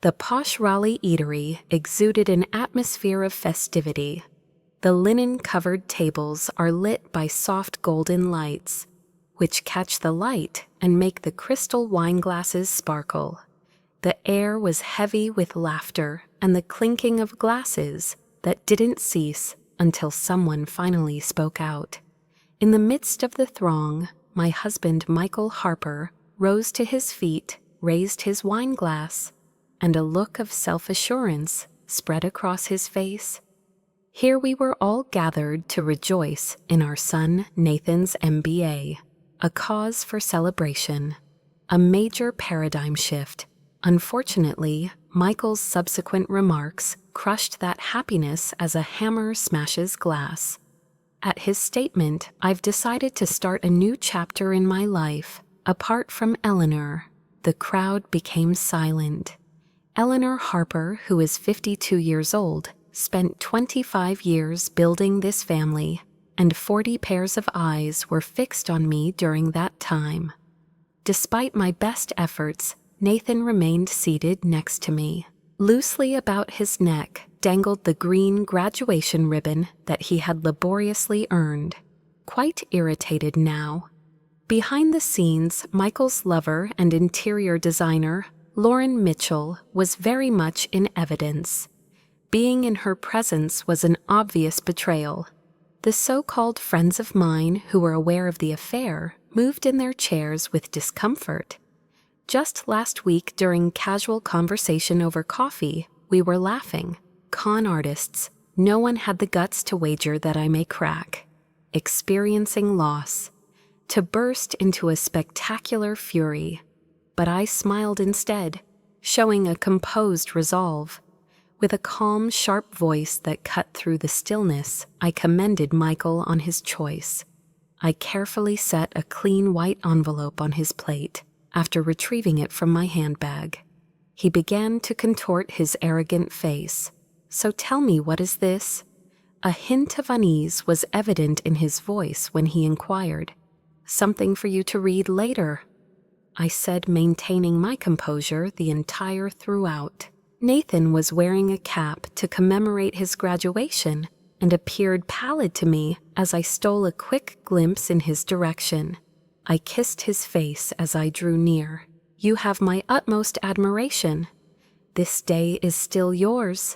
The posh Raleigh eatery exuded an atmosphere of festivity. The linen-covered tables are lit by soft golden lights, which catch the light and make the crystal wine glasses sparkle. The air was heavy with laughter and the clinking of glasses that didn't cease until someone finally spoke out. In the midst of the throng, my husband Michael Harper rose to his feet, raised his wine glass, and a look of self-assurance spread across his face. Here we were all gathered to rejoice in our son Nathan's MBA, a cause for celebration, a major paradigm shift. Unfortunately, Michael's subsequent remarks crushed that happiness as a hammer smashes glass. At his statement, "I've decided to start a new chapter in my life, apart from Eleanor," the crowd became silent. Eleanor Harper, who is 52 years old, spent 25 years building this family, and 40 pairs of eyes were fixed on me during that time. Despite my best efforts, Nathan remained seated next to me. Loosely about his neck dangled the green graduation ribbon that he had laboriously earned. Quite irritated now. Behind the scenes, Michael's lover and interior designer, Lauren Mitchell, was very much in evidence. Being in her presence was an obvious betrayal. The so-called friends of mine who were aware of the affair moved in their chairs with discomfort. Just last week, during casual conversation over coffee, we were laughing. Con artists, no one had the guts to wager that I may crack. Experiencing loss. To burst into a spectacular fury. But I smiled instead, showing a composed resolve. With a calm, sharp voice that cut through the stillness, I commended Michael on his choice. I carefully set a clean white envelope on his plate after retrieving it from my handbag. He began to contort his arrogant face. "So tell me, what is this?" A hint of unease was evident in his voice when he inquired. "Something for you to read later," I said, maintaining my composure the entire throughout. Nathan was wearing a cap to commemorate his graduation and appeared pallid to me as I stole a quick glimpse in his direction. I kissed his face as I drew near. "You have my utmost admiration. This day is still yours."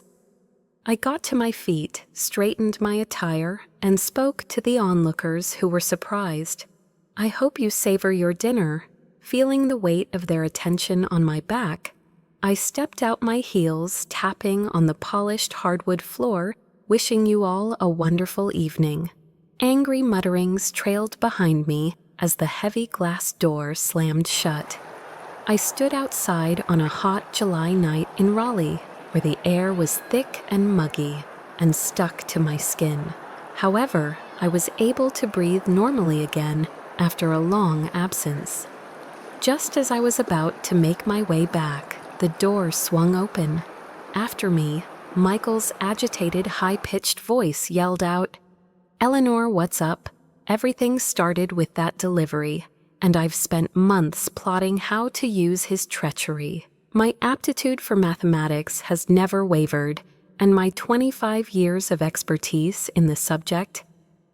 I got to my feet, straightened my attire, and spoke to the onlookers who were surprised. "I hope you savor your dinner." Feeling the weight of their attention on my back, I stepped out my heels, tapping on the polished hardwood floor, wishing you all a wonderful evening. Angry mutterings trailed behind me as the heavy glass door slammed shut. I stood outside on a hot July night in Raleigh, where the air was thick and muggy and stuck to my skin. However, I was able to breathe normally again after a long absence. Just as I was about to make my way back, the door swung open. After me, Michael's agitated, high-pitched voice yelled out, "Eleanor, what's up? Everything started with that delivery, and I've spent months plotting how to use his treachery. My aptitude for mathematics has never wavered, and my 25 years of expertise in the subject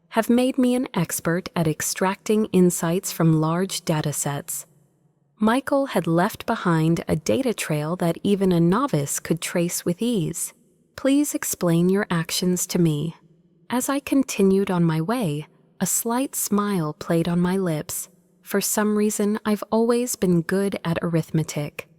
have made me an expert at extracting insights from large datasets. Michael had left behind a data trail that even a novice could trace with ease. Please explain your actions to me." As I continued on my way, a slight smile played on my lips. For some reason, I've always been good at arithmetic.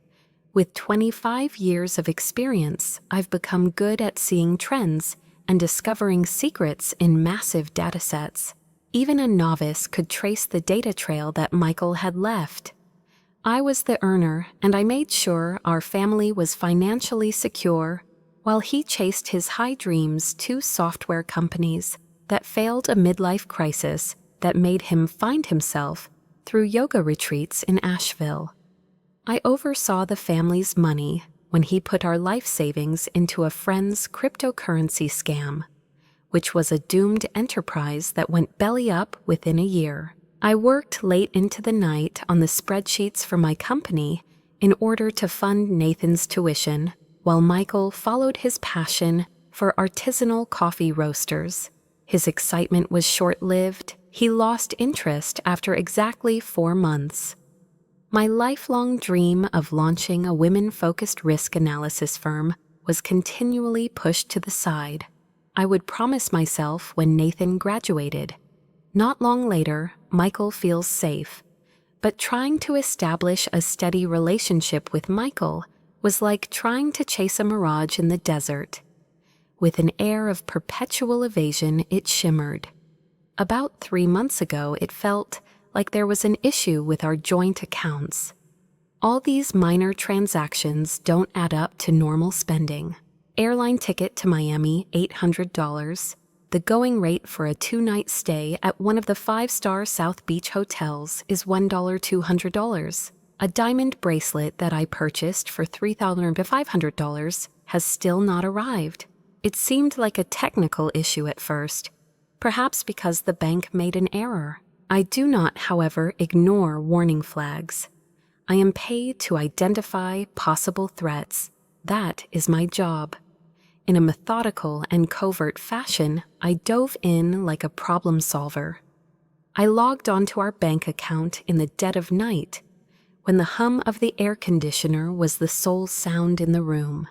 With 25 years of experience, I've become good at seeing trends and discovering secrets in massive datasets. Even a novice could trace the data trail that Michael had left. I was the earner, and I made sure our family was financially secure, while he chased his high dreams 2 software companies that failed a midlife crisis that made him find himself through yoga retreats in Asheville. I oversaw the family's money when he put our life savings into a friend's cryptocurrency scam, which was a doomed enterprise that went belly up within a year. I worked late into the night on the spreadsheets for my company in order to fund Nathan's tuition, while Michael followed his passion for artisanal coffee roasters. His excitement was short-lived. He lost interest after exactly 4 months. My lifelong dream of launching a women-focused risk analysis firm was continually pushed to the side. I would promise myself when Nathan graduated. Not long later, Michael feels safe. But trying to establish a steady relationship with Michael was like trying to chase a mirage in the desert. With an air of perpetual evasion, it shimmered. About 3 months ago, it felt like there was an issue with our joint accounts. All these minor transactions don't add up to normal spending. Airline ticket to Miami, $800. The going rate for a 2-night stay at one of the 5-star South Beach hotels is $200. A diamond bracelet that I purchased for $3,500 has still not arrived. It seemed like a technical issue at first, perhaps because the bank made an error. I do not, however, ignore warning flags. I am paid to identify possible threats. That is my job. In a methodical and covert fashion, I dove in like a problem solver. I logged onto our bank account in the dead of night, when the hum of the air conditioner was the sole sound in the room.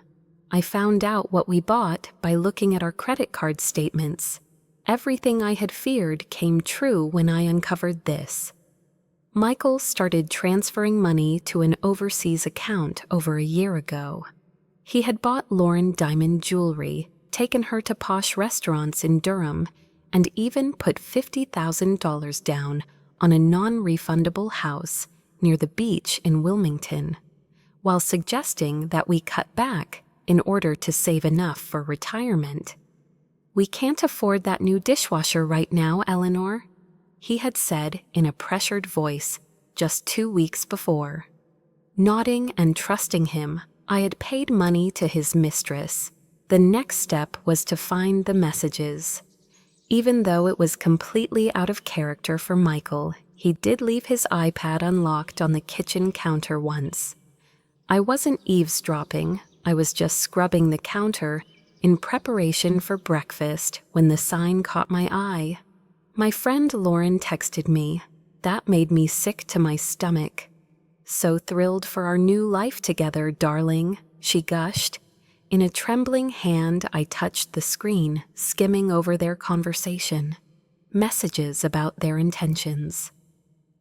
I found out what we bought by looking at our credit card statements. Everything I had feared came true when I uncovered this. Michael started transferring money to an overseas account over a year ago. He had bought Lauren diamond jewelry, taken her to posh restaurants in Durham, and even put $50,000 down on a non-refundable house near the beach in Wilmington, while suggesting that we cut back in order to save enough for retirement. "We can't afford that new dishwasher right now, Eleanor," he had said in a pressured voice just 2 weeks before. Nodding and trusting him, I had paid money to his mistress. The next step was to find the messages. Even though it was completely out of character for Michael, he did leave his iPad unlocked on the kitchen counter once. I wasn't eavesdropping, I was just scrubbing the counter in preparation for breakfast when the sign caught my eye. My friend Lauren texted me. That made me sick to my stomach. "So thrilled for our new life together, darling," she gushed. In a trembling hand, I touched the screen, skimming over their conversation. Messages about their intentions.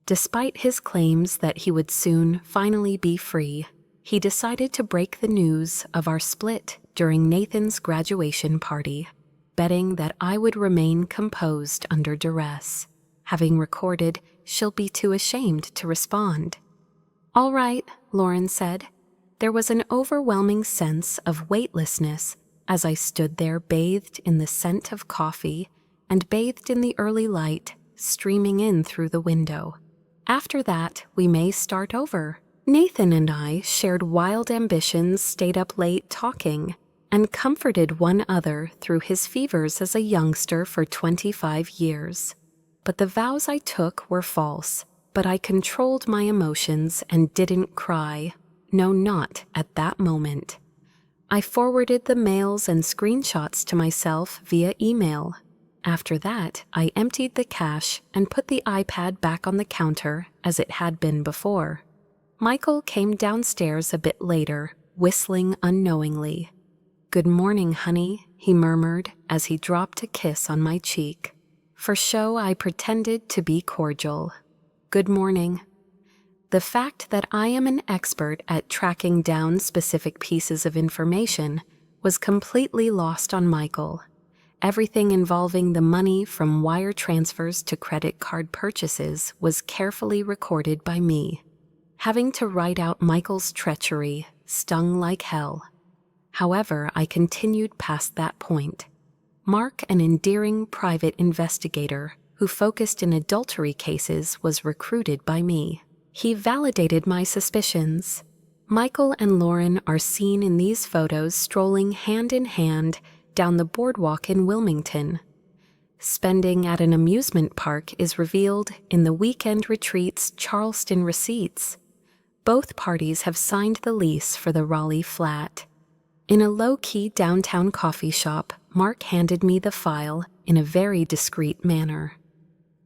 Despite his claims that he would soon finally be free, he decided to break the news of our split during Nathan's graduation party, betting that I would remain composed under duress. Having recorded, "She'll be too ashamed to respond." "All right," Lauren said. There was an overwhelming sense of weightlessness as I stood there bathed in the scent of coffee and bathed in the early light streaming in through the window. "After that, we may start over." Nathan and I shared wild ambitions, stayed up late talking, and comforted one another through his fevers as a youngster for 25 years. But the vows I took were false, but I controlled my emotions and didn't cry. No, not at that moment. I forwarded the mails and screenshots to myself via email. After that, I emptied the cash and put the iPad back on the counter as it had been before. Michael came downstairs a bit later, whistling unknowingly. "Good morning, honey," he murmured as he dropped a kiss on my cheek. For show, I pretended to be cordial. "Good morning." The fact that I am an expert at tracking down specific pieces of information was completely lost on Michael. Everything involving the money from wire transfers to credit card purchases was carefully recorded by me. Having to write out Michael's treachery stung like hell. However, I continued past that point. Mark, an endearing private investigator who focused in adultery cases, was recruited by me. He validated my suspicions. Michael and Lauren are seen in these photos strolling hand in hand down the boardwalk in Wilmington. Spending at an amusement park is revealed in the weekend retreat's Charleston receipts. Both parties have signed the lease for the Raleigh flat. In a low-key downtown coffee shop, Mark handed me the file in a very discreet manner.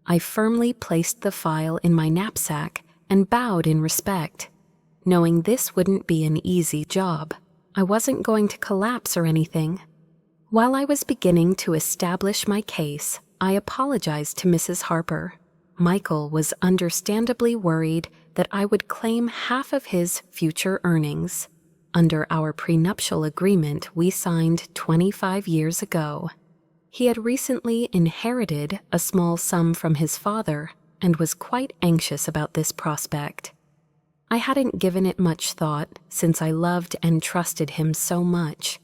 I firmly placed the file in my knapsack and bowed in respect, knowing this wouldn't be an easy job. I wasn't going to collapse or anything. While I was beginning to establish my case, I apologized to Mrs. Harper. Michael was understandably worried that I would claim half of his future earnings. Under our prenuptial agreement we signed 25 years ago. He had recently inherited a small sum from his father and was quite anxious about this prospect. I hadn't given it much thought since I loved and trusted him so much.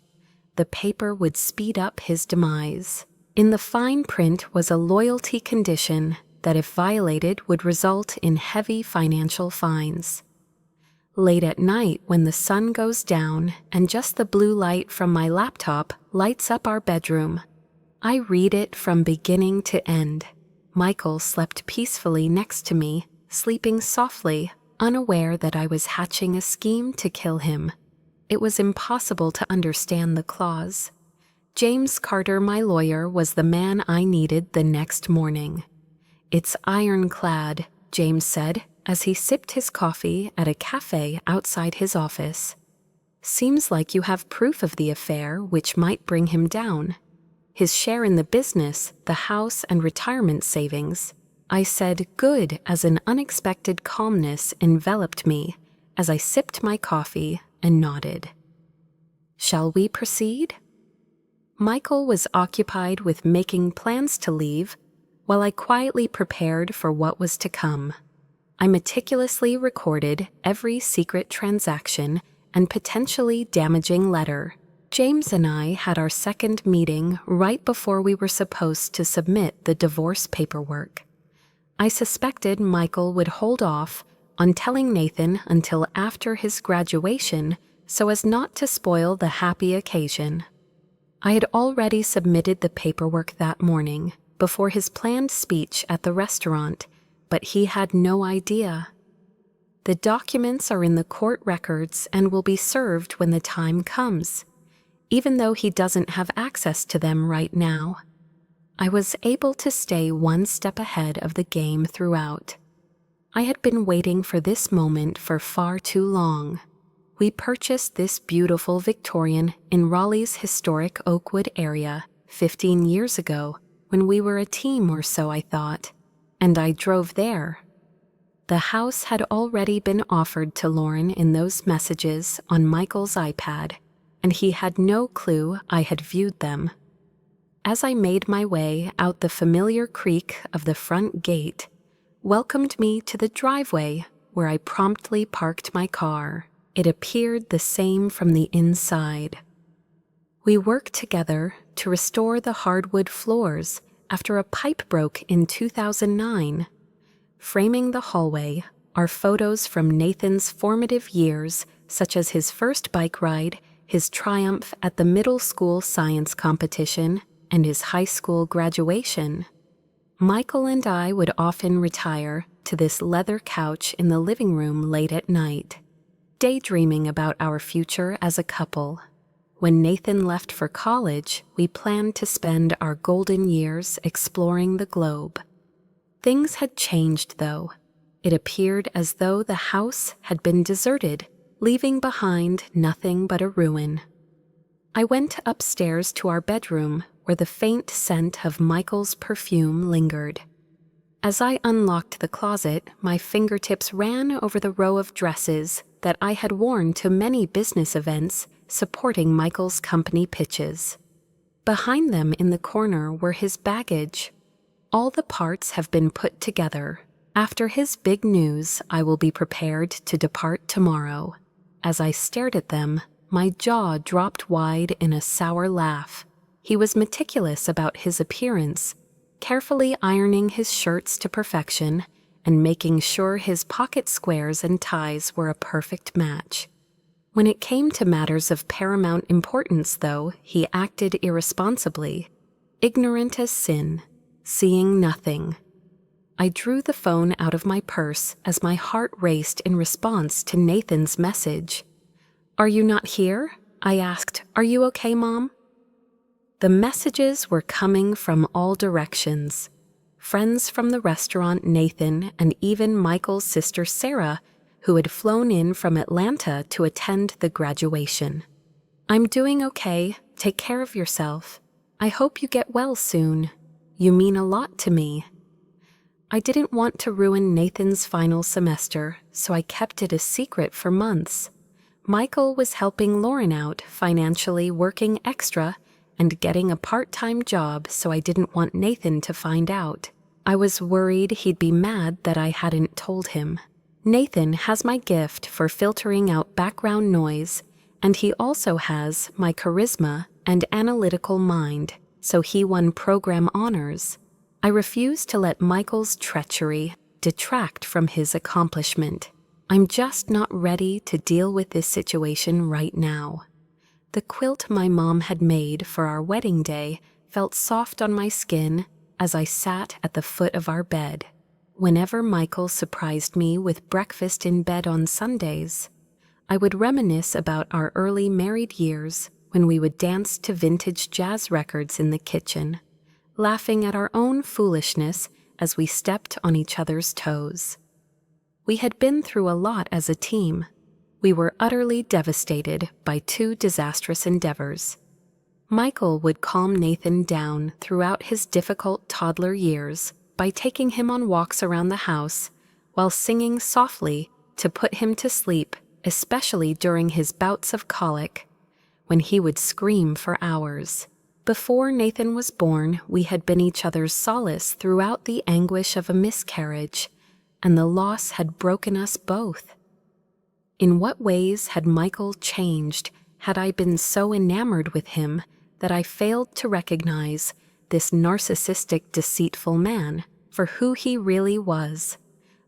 The paper would speed up his demise. In the fine print was a loyalty condition that, if violated, would result in heavy financial fines. Late at night, when the sun goes down and just the blue light from my laptop lights up our bedroom, I read it from beginning to end. Michael slept peacefully next to me, sleeping softly, unaware that I was hatching a scheme to kill him. It was impossible to understand the clause. James Carter, my lawyer, was the man I needed the next morning. "It's ironclad," James said as he sipped his coffee at a cafe outside his office. "Seems like you have proof of the affair which might bring him down. His share in the business, the house and retirement savings." I said good as an unexpected calmness enveloped me as I sipped my coffee and nodded. "Shall we proceed?" Michael was occupied with making plans to leave, while I quietly prepared for what was to come. I meticulously recorded every secret transaction and potentially damaging letter. James and I had our second meeting right before we were supposed to submit the divorce paperwork. I suspected Michael would hold off on telling Nathan until after his graduation so as not to spoil the happy occasion. I had already submitted the paperwork that morning before his planned speech at the restaurant, but he had no idea. The documents are in the court records and will be served when the time comes, even though he doesn't have access to them right now. I was able to stay one step ahead of the game throughout. I had been waiting for this moment for far too long. We purchased this beautiful Victorian in Raleigh's historic Oakwood area 15 years ago when we were a team or so, I thought, and I drove there. The house had already been offered to Lauren in those messages on Michael's iPad, and he had no clue I had viewed them. As I made my way out, the familiar creak of the front gate welcomed me to the driveway where I promptly parked my car. It appeared the same from the inside. We worked together to restore the hardwood floors after a pipe broke in 2009. Framing the hallway are photos from Nathan's formative years, such as his first bike ride, his triumph at the middle school science competition, and his high school graduation. Michael and I would often retire to this leather couch in the living room late at night, daydreaming about our future as a couple. When Nathan left for college, we planned to spend our golden years exploring the globe. Things had changed, though. It appeared as though the house had been deserted, leaving behind nothing but a ruin. I went upstairs to our bedroom, where the faint scent of Michael's perfume lingered. As I unlocked the closet, my fingertips ran over the row of dresses that I had worn to many business events supporting Michael's company pitches. Behind them in the corner were his baggage. All the parts have been put together. After his big news, I will be prepared to depart tomorrow. As I stared at them, my jaw dropped wide in a sour laugh. He was meticulous about his appearance, carefully ironing his shirts to perfection and making sure his pocket squares and ties were a perfect match. When it came to matters of paramount importance, though, he acted irresponsibly, ignorant as sin, seeing nothing. I drew the phone out of my purse as my heart raced in response to Nathan's message. "Are you not here?" I asked. "Are you okay, Mom?" The messages were coming from all directions. Friends from the restaurant, Nathan, and even Michael's sister Sarah, who had flown in from Atlanta to attend the graduation. "I'm doing okay. Take care of yourself. I hope you get well soon. You mean a lot to me." I didn't want to ruin Nathan's final semester, so I kept it a secret for months. Michael was helping Lauren out, financially working extra and getting a part-time job, so I didn't want Nathan to find out. I was worried he'd be mad that I hadn't told him. Nathan has my gift for filtering out background noise, and he also has my charisma and analytical mind, so he won program honors. I refuse to let Michael's treachery detract from his accomplishment. I'm just not ready to deal with this situation right now. The quilt my mom had made for our wedding day felt soft on my skin as I sat at the foot of our bed. Whenever Michael surprised me with breakfast in bed on Sundays, I would reminisce about our early married years when we would dance to vintage jazz records in the kitchen, laughing at our own foolishness as we stepped on each other's toes. We had been through a lot as a team. We were utterly devastated by two disastrous endeavors. Michael would calm Nathan down throughout his difficult toddler years by taking him on walks around the house while singing softly to put him to sleep, especially during his bouts of colic, when he would scream for hours. Before Nathan was born, we had been each other's solace throughout the anguish of a miscarriage, and the loss had broken us both. In what ways had Michael changed had I been so enamored with him that I failed to recognize this narcissistic, deceitful man for who he really was?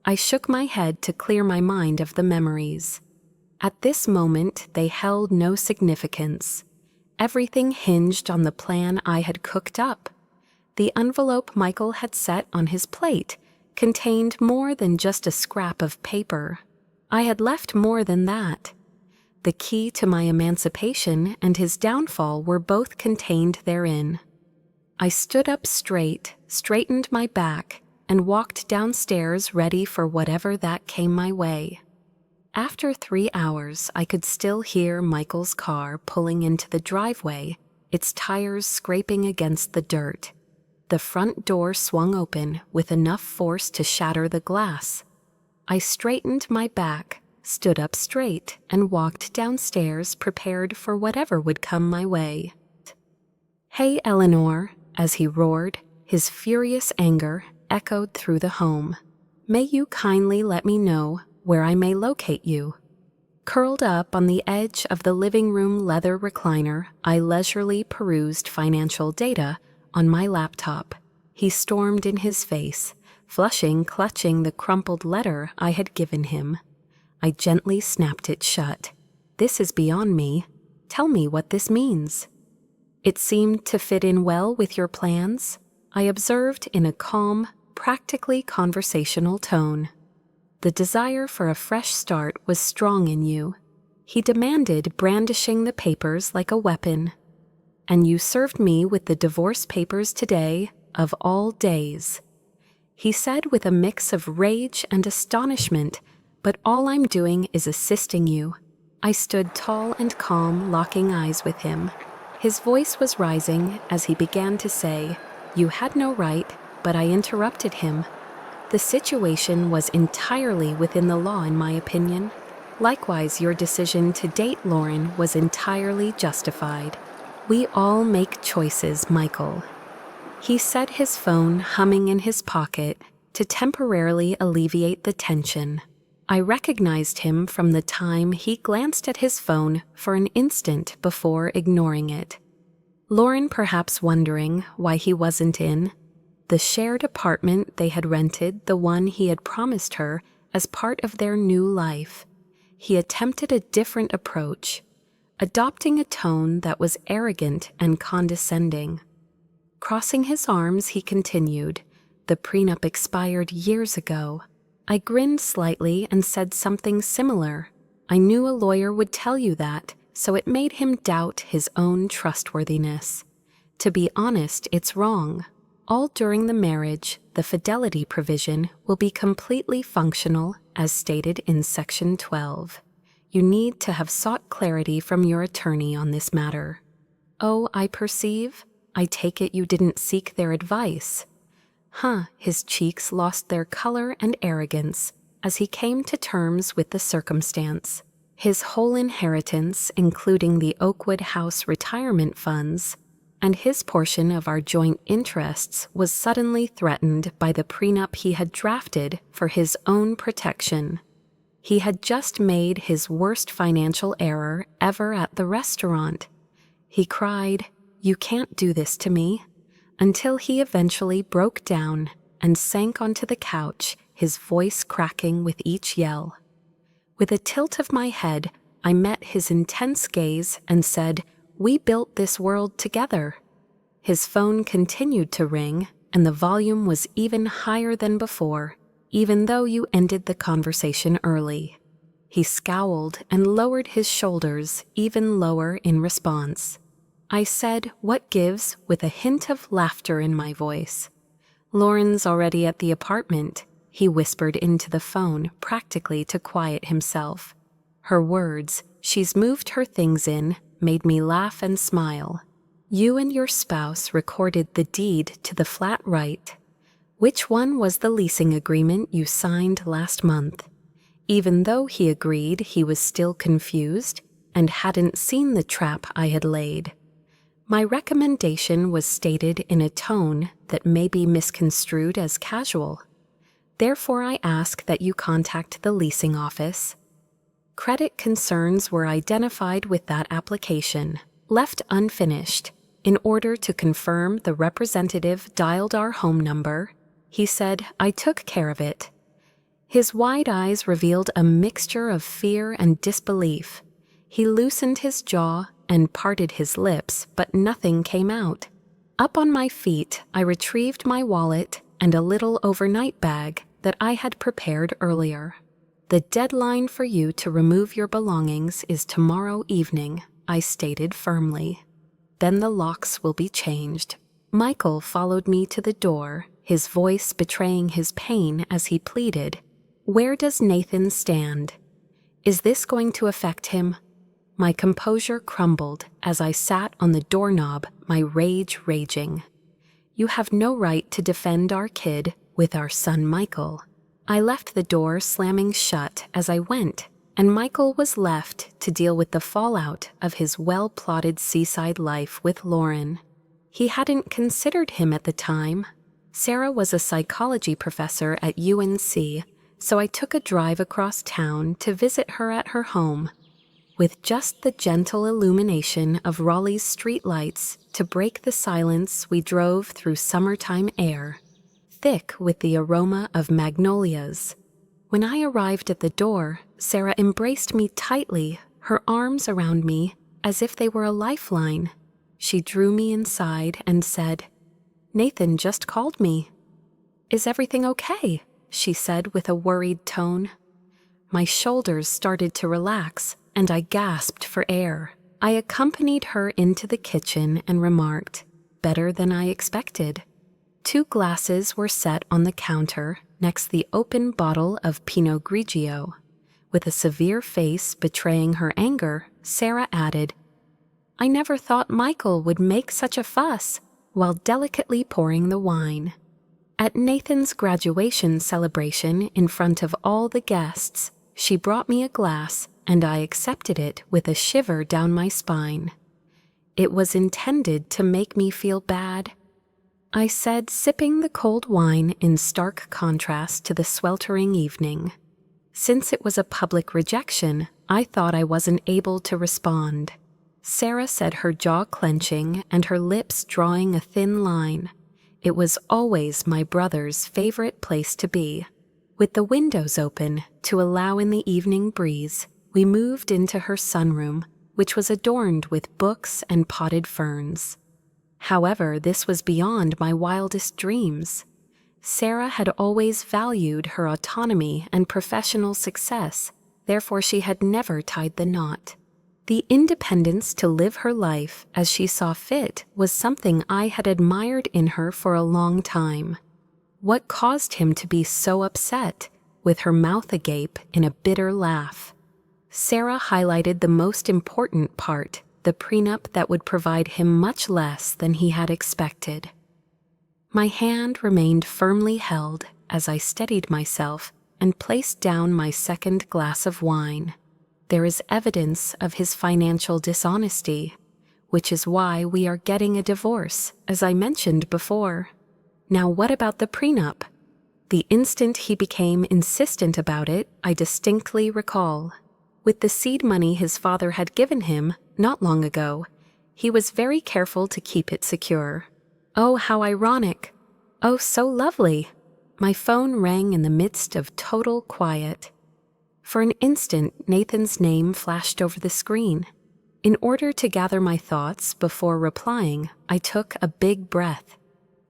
I shook my head to clear my mind of the memories. At this moment, they held no significance. Everything hinged on the plan I had cooked up. The envelope Michael had set on his plate contained more than just a scrap of paper. I had left more than that. The key to my emancipation and his downfall were both contained therein. I stood up straight, straightened my back, and walked downstairs ready for whatever that came my way. After 3 hours, I could still hear Michael's car pulling into the driveway, its tires scraping against the dirt. The front door swung open with enough force to shatter the glass. I straightened my back, stood up straight, and walked downstairs prepared for whatever would come my way. "Hey, Eleanor," as he roared, his furious anger echoed through the home. "May you kindly let me know where I may locate you?" Curled up on the edge of the living room leather recliner, I leisurely perused financial data on my laptop. He stormed in his face, flushing, clutching the crumpled letter I had given him. I gently snapped it shut. "This is beyond me. Tell me what this means." "It seemed to fit in well with your plans," I observed in a calm, practically conversational tone. "The desire for a fresh start was strong in you," he demanded, brandishing the papers like a weapon. "And you served me with the divorce papers today, of all days," he said with a mix of rage and astonishment. "But all I'm doing is assisting you." I stood tall and calm, locking eyes with him. His voice was rising as he began to say, "You had no right," but I interrupted him. "The situation was entirely within the law, in my opinion. Likewise, your decision to date Lauren was entirely justified. We all make choices, Michael." He set his phone humming in his pocket to temporarily alleviate the tension. I recognized him from the time he glanced at his phone for an instant before ignoring it. Lauren perhaps wondering why he wasn't in the shared apartment they had rented, the one he had promised her as part of their new life. He attempted a different approach, adopting a tone that was arrogant and condescending. Crossing his arms, he continued, The prenup expired years ago. I grinned slightly and said something similar. I knew a lawyer would tell you that, so it made him doubt his own trustworthiness. To be honest, it's wrong. All during the marriage, the fidelity provision will be completely functional, as stated in Section 12. You need to have sought clarity from your attorney on this matter. Oh, I perceive. I take it you didn't seek their advice. His cheeks lost their color and arrogance as he came to terms with the circumstance. His whole inheritance, including the Oakwood House retirement funds, and his portion of our joint interests, was suddenly threatened by the prenup he had drafted for his own protection. He had just made his worst financial error ever at the restaurant. He cried, "You can't do this to me," until he eventually broke down and sank onto the couch, his voice cracking with each yell. With a tilt of my head, I met his intense gaze and said, "We built this world together." His phone continued to ring, and the volume was even higher than before, even though you ended the conversation early. He scowled and lowered his shoulders even lower in response. I said, "What gives?" with a hint of laughter in my voice. "Lauren's already at the apartment," he whispered into the phone, practically to quiet himself. Her words, "She's moved her things in," made me laugh and smile. "You and your spouse recorded the deed to the flat, right? Which one was the leasing agreement you signed last month?" Even though he agreed he was still confused and hadn't seen the trap I had laid. My recommendation was stated in a tone that may be misconstrued as casual. Therefore, I ask that you contact the leasing office. Credit concerns were identified with that application, left unfinished. In order to confirm the representative dialed our home number, he said, "I took care of it." His wide eyes revealed a mixture of fear and disbelief. He loosened his jaw and parted his lips, but nothing came out. Up on my feet, I retrieved my wallet and a little overnight bag that I had prepared earlier. "The deadline for you to remove your belongings is tomorrow evening," I stated firmly. "Then the locks will be changed." Michael followed me to the door, his voice betraying his pain as he pleaded, "Where does Nathan stand? Is this going to affect him?" My composure crumbled as I sat on the doorknob, my rage raging. "You have no right to defend our kid with our son Michael." I left the door slamming shut as I went, and Michael was left to deal with the fallout of his well-plotted seaside life with Lauren. He hadn't considered him at the time. Sarah was a psychology professor at UNC, so I took a drive across town to visit her at her home. With just the gentle illumination of Raleigh's streetlights to break the silence, we drove through summertime air, thick with the aroma of magnolias. When I arrived at the door, Sarah embraced me tightly, her arms around me as if they were a lifeline. She drew me inside and said, "Nathan just called me." "Is everything okay?" she said with a worried tone. My shoulders started to relax, and I gasped for air. I accompanied her into the kitchen and remarked, "Better than I expected." 2 glasses were set on the counter next the open bottle of Pinot Grigio. With a severe face betraying her anger, Sarah added, "I never thought Michael would make such a fuss," while delicately pouring the wine. At Nathan's graduation celebration in front of all the guests, she brought me a glass, and I accepted it with a shiver down my spine. It was intended to make me feel bad, I said, sipping the cold wine in stark contrast to the sweltering evening. Since it was a public rejection, I thought I wasn't able to respond. Sarah said, her jaw clenching and her lips drawing a thin line. It was always my brother's favorite place to be. With the windows open to allow in the evening breeze, we moved into her sunroom, which was adorned with books and potted ferns. However, this was beyond my wildest dreams. Sarah had always valued her autonomy and professional success, therefore she had never tied the knot. The independence to live her life as she saw fit was something I had admired in her for a long time. What caused him to be so upset, with her mouth agape in a bitter laugh? Sarah highlighted the most important part, the prenup that would provide him much less than he had expected. My hand remained firmly held as I steadied myself and placed down my second glass of wine. There is evidence of his financial dishonesty, which is why we are getting a divorce, as I mentioned before. Now what about the prenup? The instant he became insistent about it, I distinctly recall. With the seed money his father had given him not long ago, he was very careful to keep it secure. Oh, how ironic. Oh, so lovely. My phone rang in the midst of total quiet. For an instant, Nathan's name flashed over the screen. In order to gather my thoughts before replying, I took a big breath.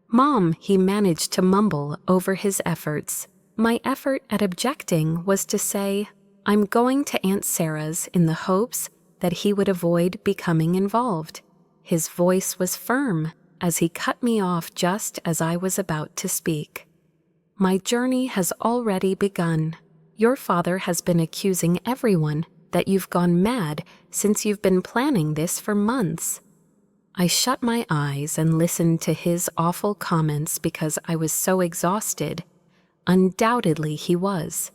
"Mom," he managed to mumble over his efforts. My effort at objecting was to say, "I'm going to Aunt Sarah's," in the hopes that he would avoid becoming involved. His voice was firm as he cut me off just as I was about to speak. "My journey has already begun. Your father has been accusing everyone that you've gone mad since you've been planning this for months." I shut my eyes and listened to his awful comments because I was so exhausted. Undoubtedly he was.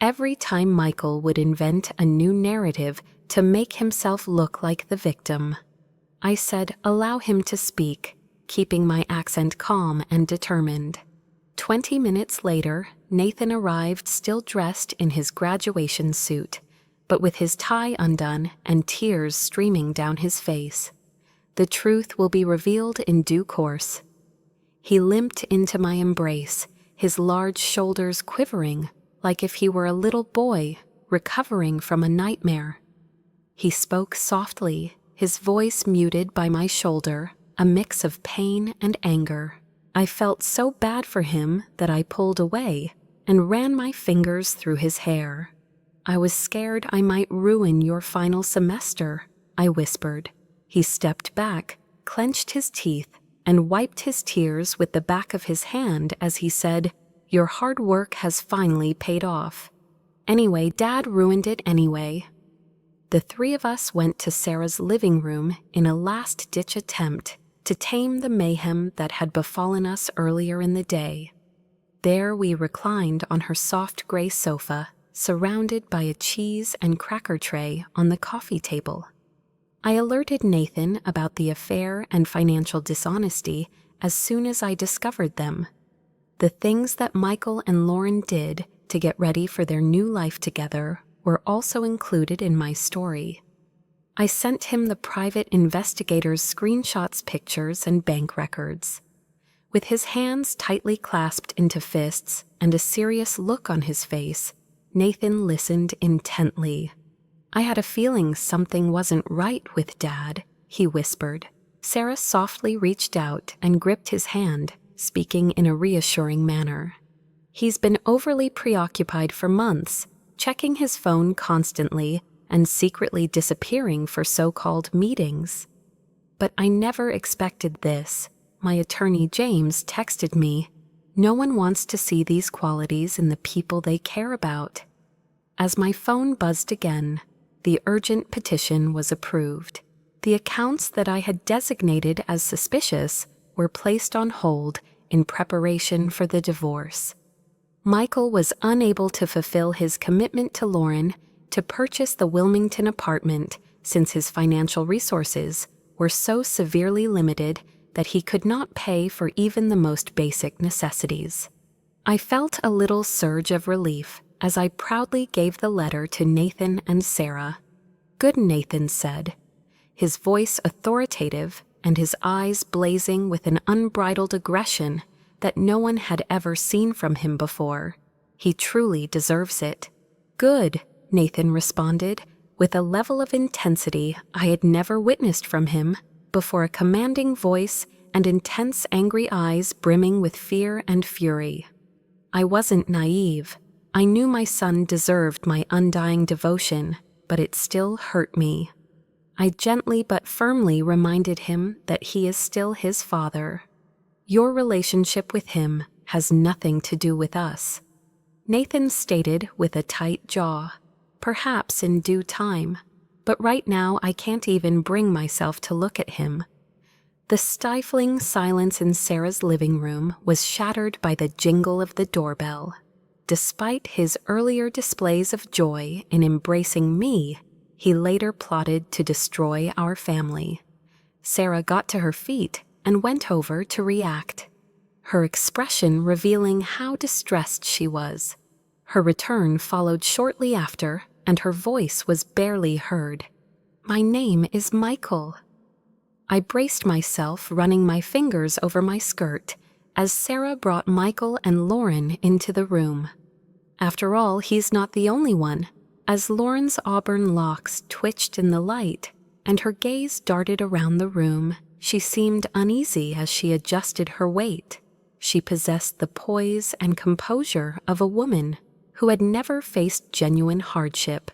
Every time Michael would invent a new narrative to make himself look like the victim. I said, "Allow him to speak," keeping my accent calm and determined. 20 minutes later, Nathan arrived still dressed in his graduation suit, but with his tie undone and tears streaming down his face. The truth will be revealed in due course. He limped into my embrace, his large shoulders quivering like if he were a little boy recovering from a nightmare. He spoke softly, his voice muted by my shoulder, a mix of pain and anger. I felt so bad for him that I pulled away and ran my fingers through his hair. "I was scared I might ruin your final semester," I whispered. He stepped back, clenched his teeth, and wiped his tears with the back of his hand as he said, "Your hard work has finally paid off. Anyway, Dad ruined it anyway." The three of us went to Sarah's living room in a last-ditch attempt to tame the mayhem that had befallen us earlier in the day. There we reclined on her soft gray sofa, surrounded by a cheese and cracker tray on the coffee table. I alerted Nathan about the affair and financial dishonesty as soon as I discovered them. The things that Michael and Lauren did to get ready for their new life together were also included in my story. I sent him the private investigator's screenshots, pictures, and bank records. With his hands tightly clasped into fists and a serious look on his face, Nathan listened intently. "I had a feeling something wasn't right with Dad," he whispered. Sarah softly reached out and gripped his hand, speaking in a reassuring manner. "He's been overly preoccupied for months, checking his phone constantly and secretly disappearing for so-called meetings. But I never expected this. My attorney James texted me, 'No one wants to see these qualities in the people they care about.'" As my phone buzzed again, the urgent petition was approved. The accounts that I had designated as suspicious were placed on hold in preparation for the divorce. Michael was unable to fulfill his commitment to Lauren to purchase the Wilmington apartment since his financial resources were so severely limited that he could not pay for even the most basic necessities. I felt a little surge of relief as I proudly gave the letter to Nathan and Sarah. "Good," Nathan said, his voice authoritative and his eyes blazing with an unbridled aggression that no one had ever seen from him before. "He truly deserves it." "Good," Nathan responded, with a level of intensity I had never witnessed from him before, a commanding voice and intense angry eyes brimming with fear and fury. I wasn't naive. I knew my son deserved my undying devotion, but it still hurt me. I gently but firmly reminded him that he is still his father. Your relationship with him has nothing to do with us. Nathan stated with a tight jaw, perhaps in due time, but right now I can't even bring myself to look at him. The stifling silence in Sarah's living room was shattered by the jingle of the doorbell. Despite his earlier displays of joy in embracing me, he later plotted to destroy our family. Sarah got to her feet and went over to react, her expression revealing how distressed she was. Her return followed shortly after, and her voice was barely heard. "My name is Michael." I braced myself, running my fingers over my skirt, as Sarah brought Michael and Lauren into the room. After all, he's not the only one, as Lauren's auburn locks twitched in the light, and her gaze darted around the room. She seemed uneasy as she adjusted her weight. She possessed the poise and composure of a woman who had never faced genuine hardship.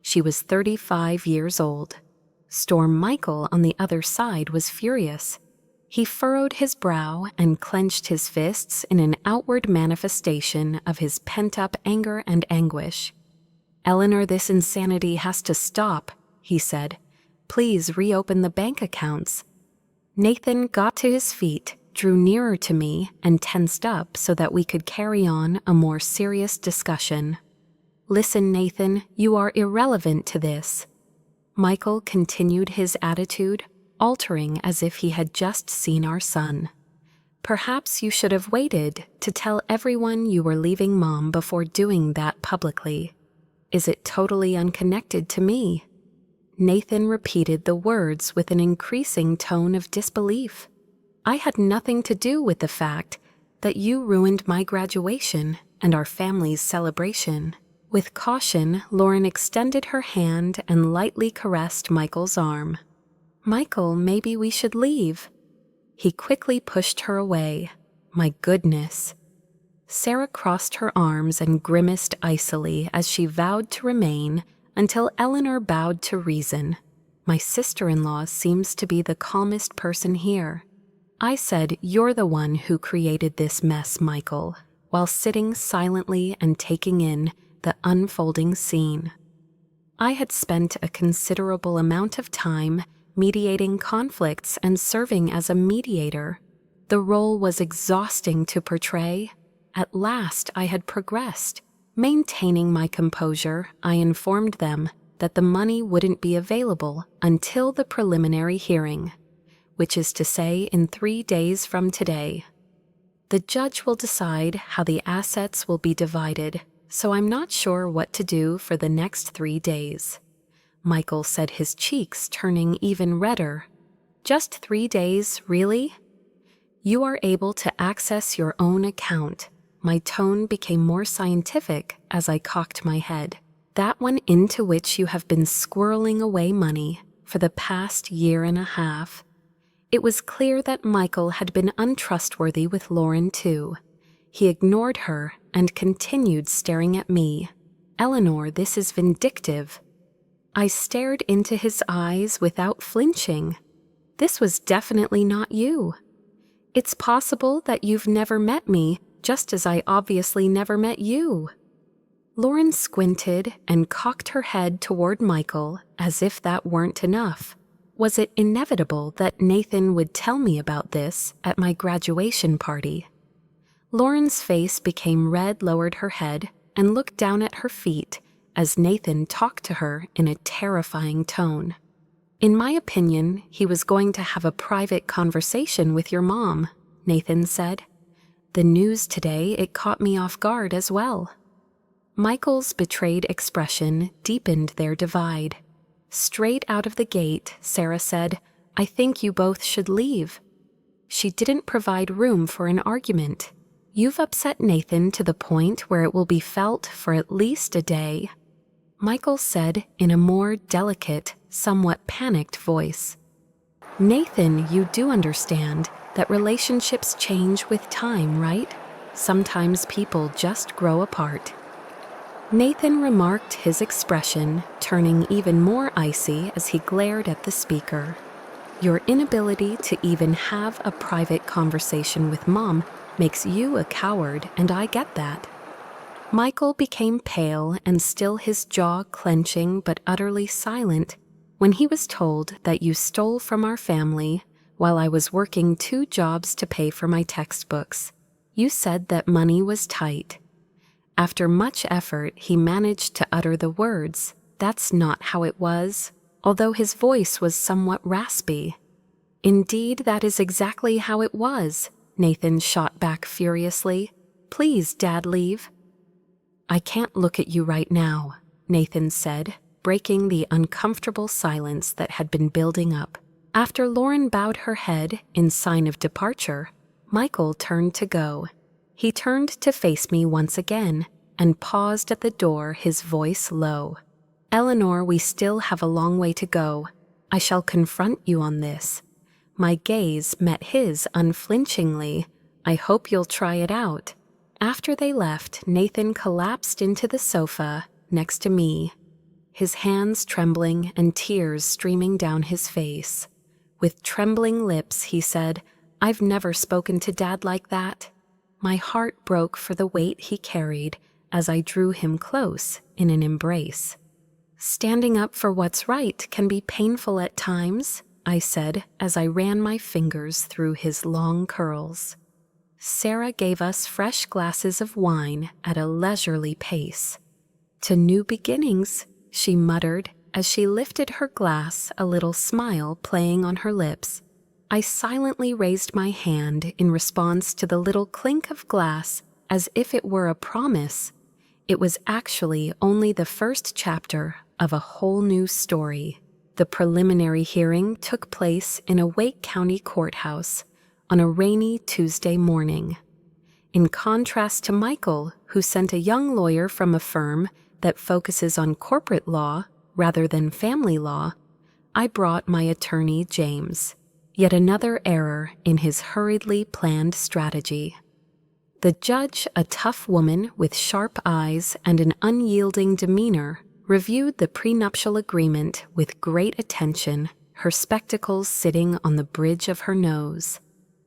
She was 35 years old. Storm Michael, on the other side, was furious. He furrowed his brow and clenched his fists in an outward manifestation of his pent-up anger and anguish. "Eleanor, this insanity has to stop," he said. "Please reopen the bank accounts." Nathan got to his feet, drew nearer to me, and tensed up so that we could carry on a more serious discussion. "Listen, Nathan, you are irrelevant to this." Michael continued his attitude, altering as if he had just seen our son. "Perhaps you should have waited to tell everyone you were leaving Mom before doing that publicly. Is it totally unconnected to me?" Nathan repeated the words with an increasing tone of disbelief. "I had nothing to do with the fact that you ruined my graduation and our family's celebration." With caution, Lauren extended her hand and lightly caressed Michael's arm. "Michael, maybe we should leave." He quickly pushed her away. My goodness. Sarah crossed her arms and grimaced icily as she vowed to remain until Eleanor bowed to reason. "My sister-in-law seems to be the calmest person here." I said, "You're the one who created this mess, Michael," while sitting silently and taking in the unfolding scene. I had spent a considerable amount of time mediating conflicts and serving as a mediator. The role was exhausting to portray. At last I had progressed. Maintaining my composure, I informed them that the money wouldn't be available until the preliminary hearing, which is to say in 3 days from today. The judge will decide how the assets will be divided, so I'm not sure what to do for the next 3 days. Michael said, his cheeks turning even redder. "Just 3 days, really? You are able to access your own account." My tone became more scientific as I cocked my head. "That one into which you have been squirreling away money for the past 1.5 years. It was clear that Michael had been untrustworthy with Lauren too. He ignored her and continued staring at me. "Eleanor, this is vindictive." I stared into his eyes without flinching. "This was definitely not you. It's possible that you've never met me, just as I obviously never met you." Lauren squinted and cocked her head toward Michael as if that weren't enough. Was it inevitable that Nathan would tell me about this at my graduation party? Lauren's face became red, lowered her head, and looked down at her feet as Nathan talked to her in a terrifying tone. "In my opinion, he was going to have a private conversation with your mom," Nathan said. "The news today, it caught me off guard as well." Michael's betrayed expression deepened their divide. Straight out of the gate, Sarah said, "I think you both should leave." She didn't provide room for an argument. "You've upset Nathan to the point where it will be felt for at least a day," Michael said in a more delicate, somewhat panicked voice. "Nathan, you do understand that relationships change with time, right? Sometimes people just grow apart. Nathan remarked, his expression turning even more icy as he glared at the speaker. Your inability to even have a private conversation with Mom makes you a coward, and I get that. Michael became pale and still his jaw clenching but utterly silent when he was told that you stole from our family while I was working 2 jobs to pay for my textbooks. You said that money was tight. After much effort, he managed to utter the words, "That's not how it was," although his voice was somewhat raspy. "Indeed, that is exactly how it was," Nathan shot back furiously. "Please, Dad, leave." "I can't look at you right now," Nathan said, breaking the uncomfortable silence that had been building up. After Lauren bowed her head in sign of departure, Michael turned to go. He turned to face me once again and paused at the door, his voice low. "Eleanor, we still have a long way to go. I shall confront you on this." My gaze met his unflinchingly. "I hope you'll try it out." After they left, Nathan collapsed into the sofa next to me, his hands trembling and tears streaming down his face. With trembling lips, he said, "I've never spoken to Dad like that." My heart broke for the weight he carried as I drew him close in an embrace. "Standing up for what's right can be painful at times," I said as I ran my fingers through his long curls. Sarah gave us fresh glasses of wine at a leisurely pace. "To new beginnings," she muttered as she lifted her glass, a little smile playing on her lips. I silently raised my hand in response to the little clink of glass as if it were a promise. It was actually only the first chapter of a whole new story. The preliminary hearing took place in a Wake County courthouse on a rainy Tuesday morning. In contrast to Michael, who sent a young lawyer from a firm that focuses on corporate law rather than family law, I brought my attorney, James. Yet another error in his hurriedly planned strategy. The judge, a tough woman with sharp eyes and an unyielding demeanor, reviewed the prenuptial agreement with great attention, her spectacles sitting on the bridge of her nose.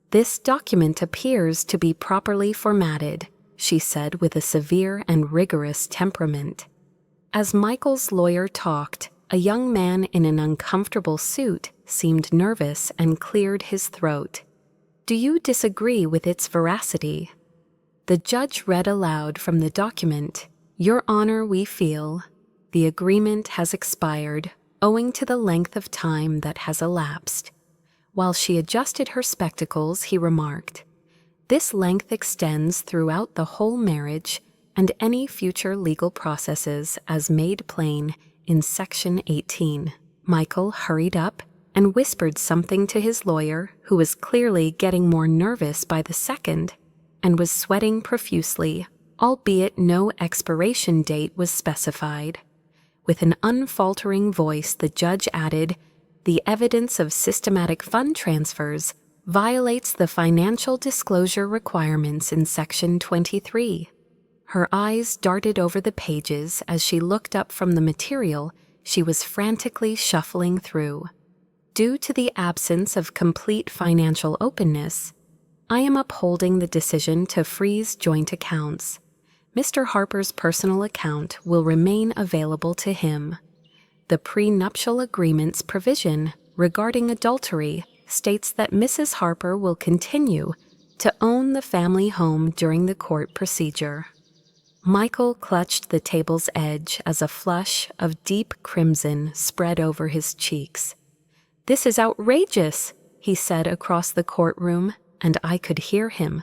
"This document appears to be properly formatted," she said with a severe and rigorous temperament. As Michael's lawyer talked, a young man in an uncomfortable suit seemed nervous and cleared his throat. "Do you disagree with its veracity?" The judge read aloud from the document, "Your Honor, we feel the agreement has expired owing to the length of time that has elapsed." While she adjusted her spectacles, he remarked, "This length extends throughout the whole marriage and any future legal processes as made plain in Section 18. Michael hurried up and whispered something to his lawyer, who was clearly getting more nervous by the second and was sweating profusely, albeit no expiration date was specified. With an unfaltering voice, the judge added, "The evidence of systematic fund transfers violates the financial disclosure requirements in Section 23. Her eyes darted over the pages as she looked up from the material she was frantically shuffling through. "Due to the absence of complete financial openness, I am upholding the decision to freeze joint accounts. Mr. Harper's personal account will remain available to him. The prenuptial agreement's provision regarding adultery states that Mrs. Harper will continue to own the family home during the court procedure." Michael clutched the table's edge as a flush of deep crimson spread over his cheeks. "This is outrageous," he said across the courtroom, and I could hear him.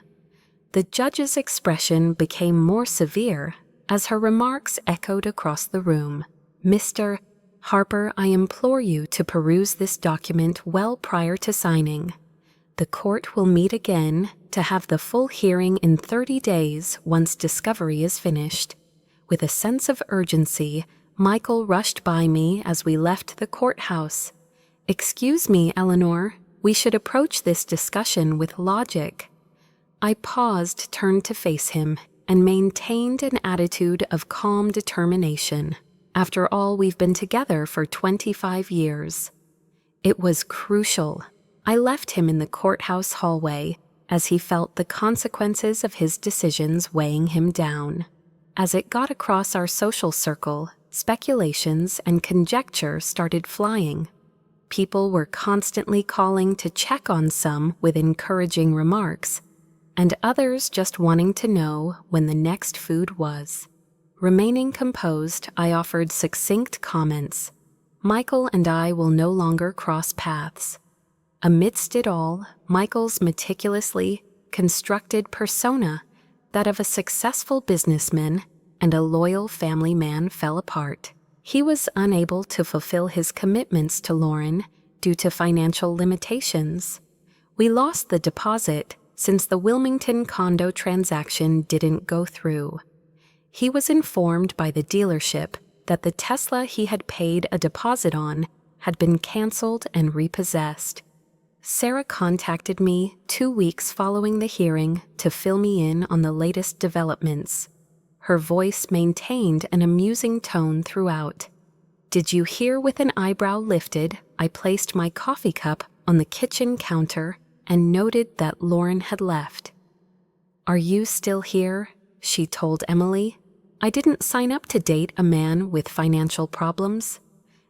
The judge's expression became more severe as her remarks echoed across the room. "Mr. Harper, I implore you to peruse this document well prior to signing. The court will meet again to have the full hearing in 30 days once discovery is finished." With a sense of urgency, Michael rushed by me as we left the courthouse. "Excuse me, Eleanor," We should approach this discussion with logic. I paused, turned to face him, and maintained an attitude of calm determination. After all, we've been together for 25 years. It was crucial. I left him in the courthouse hallway as he felt the consequences of his decisions weighing him down. As it got across our social circle, speculations and conjecture started flying. People were constantly calling to check on some with encouraging remarks, and others just wanting to know when the next food was. Remaining composed, I offered succinct comments. Michael and I will no longer cross paths. Amidst it all, Michael's meticulously constructed persona, that of a successful businessman and a loyal family man, fell apart. He was unable to fulfill his commitments to Lauren due to financial limitations. We lost the deposit since the Wilmington condo transaction didn't go through. He was informed by the dealership that the Tesla he had paid a deposit on had been canceled and repossessed. Sarah contacted me 2 weeks following the hearing to fill me in on the latest developments. Her voice maintained an amusing tone throughout. "Did you hear?" With an eyebrow lifted, I placed my coffee cup on the kitchen counter and noted that Lauren had left. "Are you still here?" she told Emily. "I didn't sign up to date a man with financial problems,"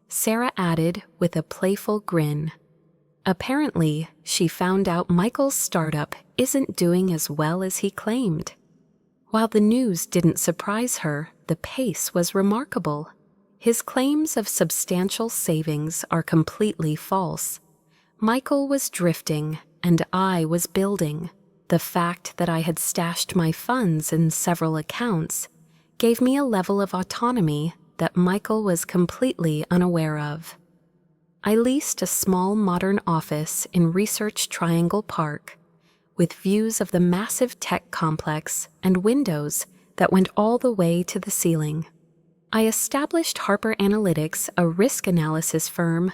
Sarah added with a playful grin. Apparently, she found out Michael's startup isn't doing as well as he claimed. While the news didn't surprise her, the pace was remarkable. His claims of substantial savings are completely false. Michael was drifting, and I was building. The fact that I had stashed my funds in several accounts gave me a level of autonomy that Michael was completely unaware of. I leased a small modern office in Research Triangle Park, with views of the massive tech complex and windows that went all the way to the ceiling. I established Harper Analytics, a risk analysis firm,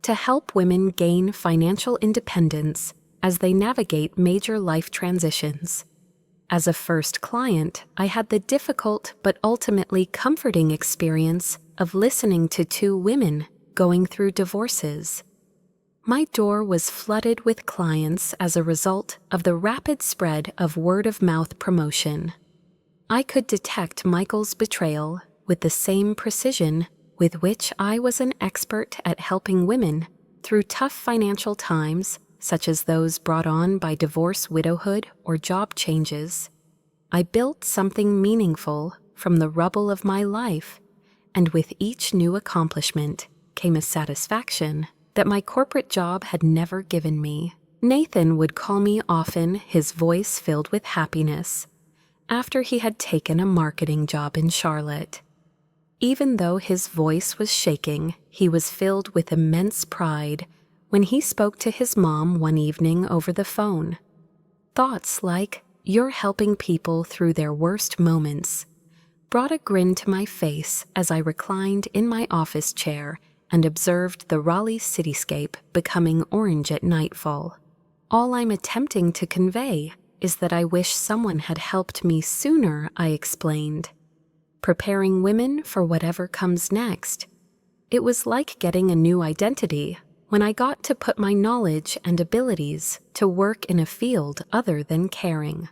to help women gain financial independence as they navigate major life transitions. As a first client, I had the difficult but ultimately comforting experience of listening to 2 women going through divorces. My door was flooded with clients as a result of the rapid spread of word-of-mouth promotion. I could detect Michael's betrayal with the same precision with which I was an expert at helping women through tough financial times, such as those brought on by divorce, widowhood, or job changes. I built something meaningful from the rubble of my life, and with each new accomplishment came a satisfaction that my corporate job had never given me. Nathan would call me often, his voice filled with happiness, after he had taken a marketing job in Charlotte. Even though his voice was shaking, he was filled with immense pride when he spoke to his mom one evening over the phone. Thoughts like, "You're helping people through their worst moments," brought a grin to my face as I reclined in my office chair and observed the Raleigh cityscape becoming orange at nightfall. "All I'm attempting to convey is that I wish someone had helped me sooner," I explained. Preparing women for whatever comes next. It was like getting a new identity when I got to put my knowledge and abilities to work in a field other than caring.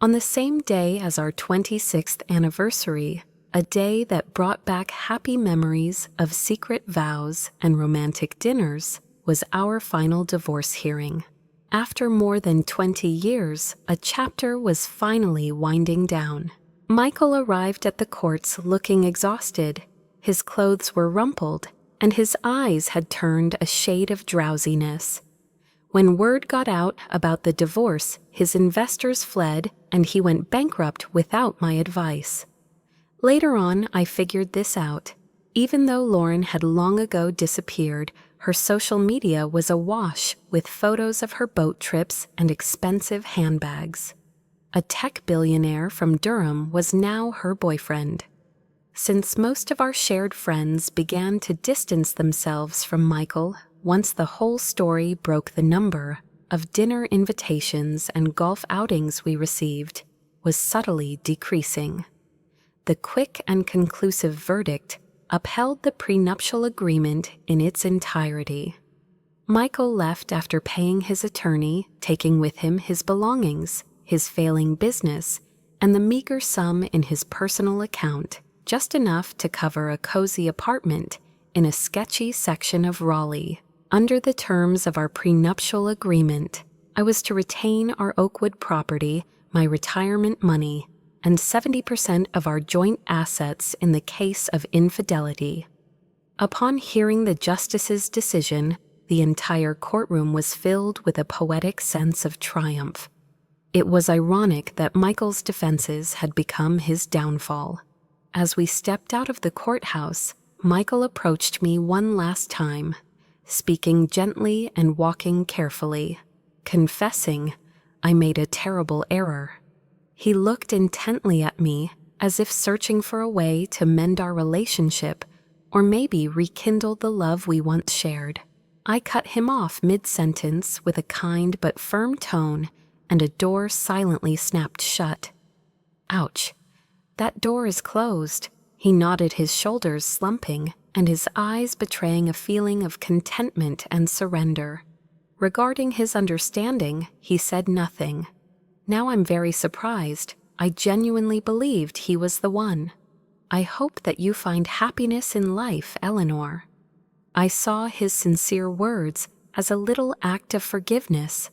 On the same day as our 26th anniversary, a day that brought back happy memories of secret vows and romantic dinners, was our final divorce hearing. After more than 20 years, a chapter was finally winding down. Michael arrived at the courts looking exhausted. His clothes were rumpled, and his eyes had turned a shade of drowsiness. When word got out about the divorce, his investors fled, and he went bankrupt without my advice. Later on, I figured this out. Even though Lauren had long ago disappeared, her social media was awash with photos of her boat trips and expensive handbags. A tech billionaire from Durham was now her boyfriend. Since most of our shared friends began to distance themselves from Michael, once the whole story broke the number of dinner invitations and golf outings we received was subtly decreasing. The quick and conclusive verdict upheld the prenuptial agreement in its entirety. Michael left after paying his attorney, taking with him his belongings, his failing business, and the meager sum in his personal account, just enough to cover a cozy apartment in a sketchy section of Raleigh. Under the terms of our prenuptial agreement, I was to retain our Oakwood property, my retirement money, and 70% of our joint assets in the case of infidelity. Upon hearing the justice's decision, the entire courtroom was filled with a poetic sense of triumph. It was ironic that Michael's defenses had become his downfall. As we stepped out of the courthouse, Michael approached me one last time, speaking gently and walking carefully, confessing I made a terrible error. He looked intently at me, as if searching for a way to mend our relationship or maybe rekindle the love we once shared. I cut him off mid-sentence with a kind but firm tone, and a door silently snapped shut. Ouch. That door is closed. He nodded, his shoulders slumping, and his eyes betraying a feeling of contentment and surrender. Regarding his understanding, he said nothing. Now I'm very surprised. I genuinely believed he was the one. I hope that you find happiness in life, Eleanor. I saw his sincere words as a little act of forgiveness,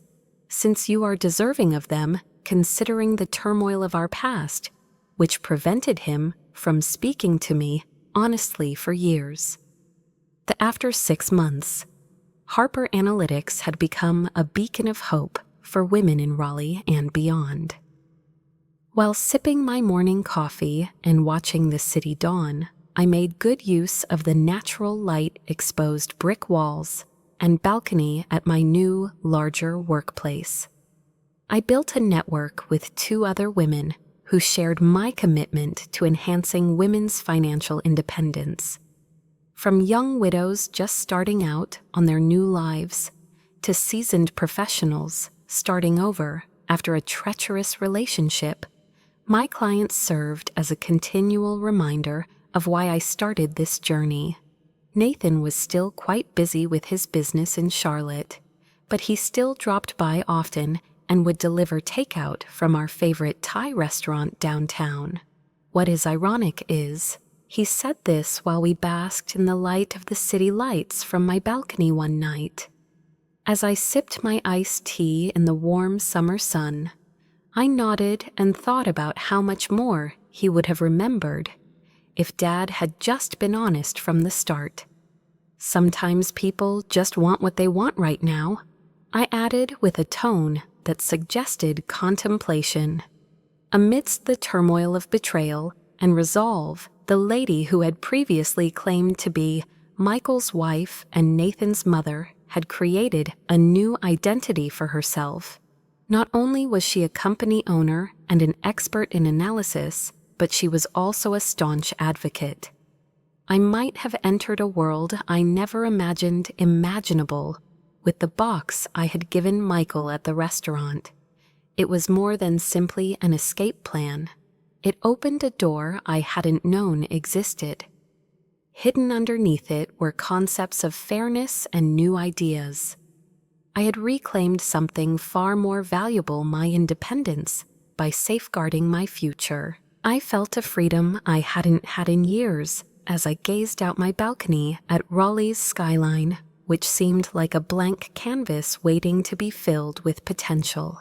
since you are deserving of them, considering the turmoil of our past, which prevented him from speaking to me honestly for years. After 6 months, Harper Analytics had become a beacon of hope for women in Raleigh and beyond. While sipping my morning coffee and watching the city dawn, I made good use of the natural light-exposed brick walls and balcony at my new, larger workplace. I built a network with 2 other women who shared my commitment to enhancing women's financial independence. From young widows just starting out on their new lives to seasoned professionals starting over after a treacherous relationship, my clients served as a continual reminder of why I started this journey. Nathan was still quite busy with his business in Charlotte, but he still dropped by often and would deliver takeout from our favorite Thai restaurant downtown. What is ironic is, he said this while we basked in the light of the city lights from my balcony one night. As I sipped my iced tea in the warm summer sun, I nodded and thought about how much more he would have remembered if Dad had just been honest from the start. Sometimes people just want what they want right now, I added with a tone that suggested contemplation. Amidst the turmoil of betrayal and resolve, the lady who had previously claimed to be Michael's wife and Nathan's mother had created a new identity for herself. Not only was she a company owner and an expert in analysis, but she was also a staunch advocate. I might have entered a world I never imagined imaginable with the box I had given Michael at the restaurant. It was more than simply an escape plan. It opened a door I hadn't known existed. Hidden underneath it were concepts of fairness and new ideas. I had reclaimed something far more valuable, my independence, by safeguarding my future. I felt a freedom I hadn't had in years as I gazed out my balcony at Raleigh's skyline, which seemed like a blank canvas waiting to be filled with potential.